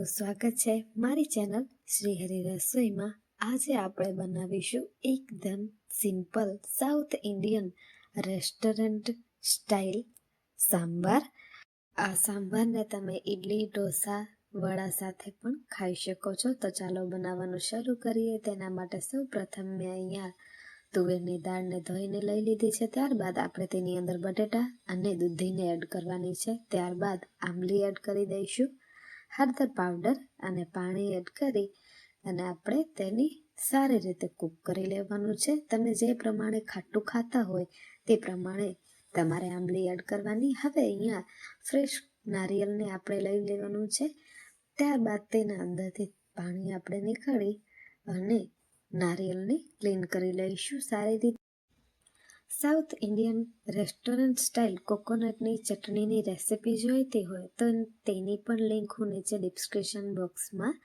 સ્વાગત છે મારી ચેનલ શ્રી હરિ રસોઈમાં। આજે આપણે બનાવીશું એકદમ simple south Indian restaurant style sambar. આ સાંભારને તમે ઇડલી, ઢોસા, વડા સાથે પણ ખાઈ શકો છો। તો ચાલો બનાવવાનું શરૂ કરીએ। તેના માટે સૌ પ્રથમ મેં અહીંયા તુવેરની દાળને ધોઈને લઈ લીધી છે। ત્યારબાદ આપણે તેની અંદર બટેટા અને દૂધીને એડ કરવાની છે। ત્યારબાદ આંબલી એડ કરી દઈશું, હળદર પાવડર અને પાણી એડ કરી અને આપણે તેની સારી રીતે કૂક કરી લેવાનું છે। તમે જે પ્રમાણે ખાટું ખાતા હોય તે પ્રમાણે તમારે આંબલી એડ કરવાની। હવે અહીંયા ફ્રેશ નારિયેળને આપણે લઈ લેવાનું છે। ત્યારબાદ તેના અંદરથી પાણી આપણે નીકાળી અને નારિયેળને ક્લીન કરી લઈશું સારી રીતે। સાઉથ ઇન્ડિયન રેસ્ટોરન્ટ સ્ટાઇલ કોકોનટની ચટણીની રેસિપી જોઈતી હોય તો તેની પણ લિંક હું નીચે ડિસ્ક્રિપ્શન બોક્સમાં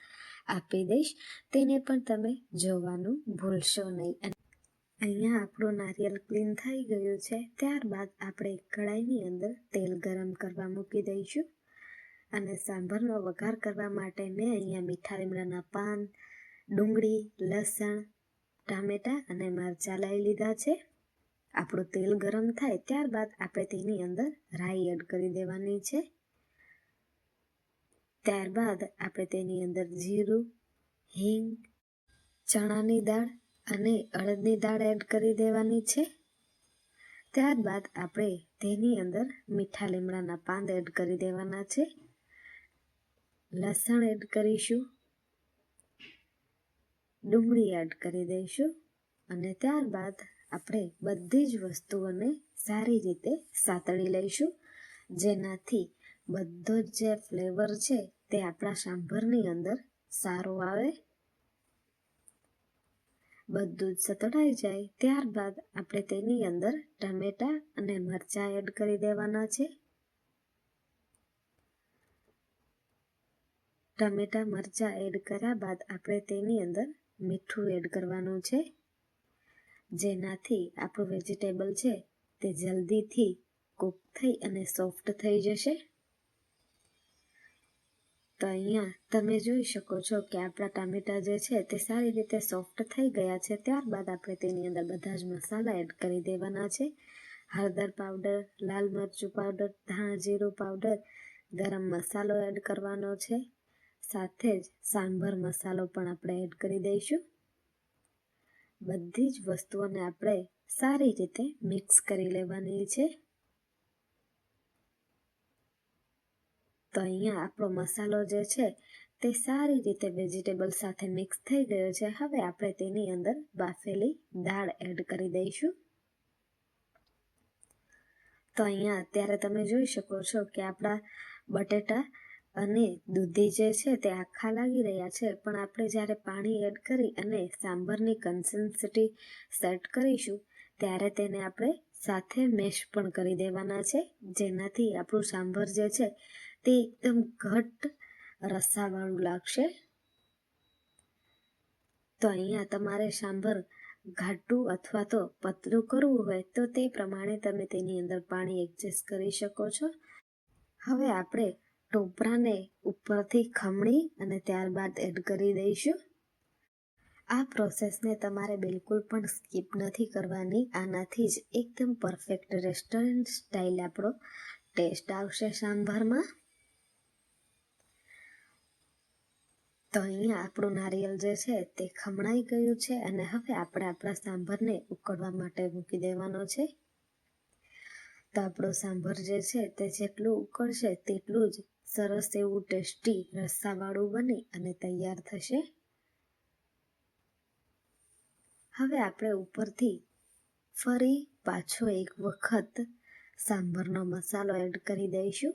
આપી દઈશ, તેને પણ તમે જોવાનું ભૂલશો નહીં। અહીંયા આપણું નારિયેળ ક્લીન થઈ ગયું છે। ત્યારબાદ આપણે કઢાઈની અંદર તેલ ગરમ કરવા મૂકી દઈશું અને સાંભારનો વઘાર કરવા માટે મેં અહીંયા મીઠા લીમડાના પાન, ડુંગળી, લસણ, ટામેટાં અને મરચાં લઈ લીધા છે। આપણું તેલ ગરમ થાય ત્યારબાદ આપણે તેની અંદર રાઈ એડ કરી દેવાની છે। ત્યારબાદ આપણે તેની અંદર જીરું, હિંગ, ચણાની દાળ અને અડદની દાળ એડ કરી દેવાની છે। ત્યારબાદ આપણે તેની અંદર મીઠા લીમડાના પાન એડ કરી દેવાના છે, લસણ એડ કરીશું, ડુંગળી એડ કરી દઈશું અને ત્યારબાદ આપણે બધી જ વસ્તુઓને સારી રીતે સાતળી લઈશું, જેનાથી બધો જ જે ફ્લેવર છે તે આપણા સાંભારની અંદર સારો આવે। બધું જ સતળાઈ જાય ત્યારબાદ આપણે તેની અંદર ટામેટાં અને મરચાં એડ કરી દેવાના છે। ટામેટાં મરચાં એડ કર્યા બાદ આપણે તેની અંદર મીઠું એડ કરવાનું છે, જેનાથી આપણું વેજીટેબલ છે તે જલ્દીથી કૂક થઈ અને સોફ્ટ થઈ જશે। તો અહીંયા તમે જોઈ શકો છો કે આપણા ટામેટાં જે છે તે સારી રીતે સોફ્ટ થઈ ગયા છે। ત્યારબાદ આપણે તેની અંદર બધા જ મસાલા એડ કરી દેવાના છે, હળદર પાવડર, લાલ મરચું પાવડર, ધાણા જીરું પાવડર, ગરમ મસાલો એડ કરવાનો છે, સાથે જ સાંભાર મસાલો પણ આપણે એડ કરી દઈશું। બધી જ વસ્તુઓને આપણે સારી રીતે મિક્સ કરી લેવાની છે। તો અહીંયા આપણો મસાલો જે છે તે સારી રીતે વેજીટેબલ સાથે મિક્સ થઈ ગયો છે। હવે આપણે તેની અંદર બાફેલી દાળ એડ કરી દઈશું। તો અહીંયા અત્યારે તમે જોઈ શકો છો કે આપણા બટેટા અને દૂધી જે છે તે આખા લાગી રહ્યા છે, પણ આપણે જ્યારે પાણી એડ કરી અને સાંભારની કન્સિસ્ટન્સી સેટ કરીશું ત્યારે તેને આપણે સાથે મેશ પણ કરી દેવાના છે, જેનાથી આપણું સાંભાર જે છે તે એકદમ ઘટ્ટ રસાવાળું લાગશે। તો અહીંયા તમારે સાંભાર ઘાટું અથવા તો પતલું કરવું હોય તો તે પ્રમાણે તમે તેની અંદર પાણી એડજસ્ટ કરી શકો છો। હવે આપણે ટોપરાને ઉપરથી ખમણી અને ત્યારબાદ એડ કરી દઈશું। આ પ્રોસેસને તમારે બિલકુલ પણ સ્કીપ નથી કરવાની, આનાથી જ એકદમ પરફેક્ટ રેસ્ટોરન્ટ સ્ટાઇલ આપણો ટેસ્ટ આવશે સાંભારમાં। તો અહીંયા આપણું નારિયેળ જે છે તે ખમણાઈ ગયું છે અને હવે આપણે આપણા સાંભારને ઉકળવા માટે મૂકી દેવાનો છે। તો આપણો સાંભાર જે છે તે જેટલું ઉકળશે તેટલું જ સરસ એવું ટેસ્ટી રસાવાળું બની અને તૈયાર થશે। હવે આપણે ઉપરથી ફરી પાછો એક વખત સાંભારનો મસાલો એડ કરી દઈશું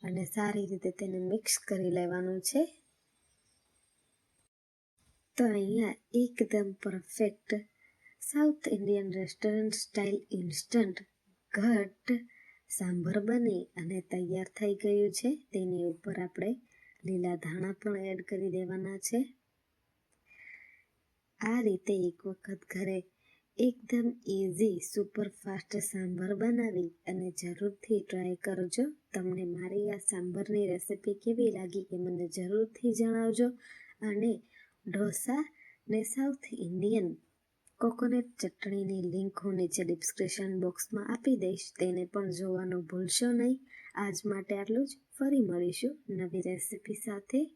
અને સારી રીતે તેને મિક્સ કરી લેવાનું છે। તો અહીંયા એકદમ perfect south Indian restaurant style instant ઘટ સાંભાર બની અને તૈયાર થઈ ગયું છે। તેની ઉપર આપણે લીલા ધાણા પણ એડ કરી દેવાના છે। આ રીતે એક વખત ઘરે એકદમ ઇઝી સુપરફાસ્ટ સાંભાર બનાવી અને જરૂરથી ટ્રાય કરજો. તમને મારી આ સાંભારની રેસિપી કેવી લાગી એ મને જરૂરથી જણાવજો. અને ઢોસા ને સાઉથ ઇન્ડિયન કોકોનટ ચટણીની લિંક હું નીચે ડિસ્ક્રિપ્શન બોક્સમાં આપી દઈશ, તેને પણ જોવાનું ભૂલશો નહીં. આજ માટે આટલું જ. ફરી મળીશું નવી રેસિપી સાથે.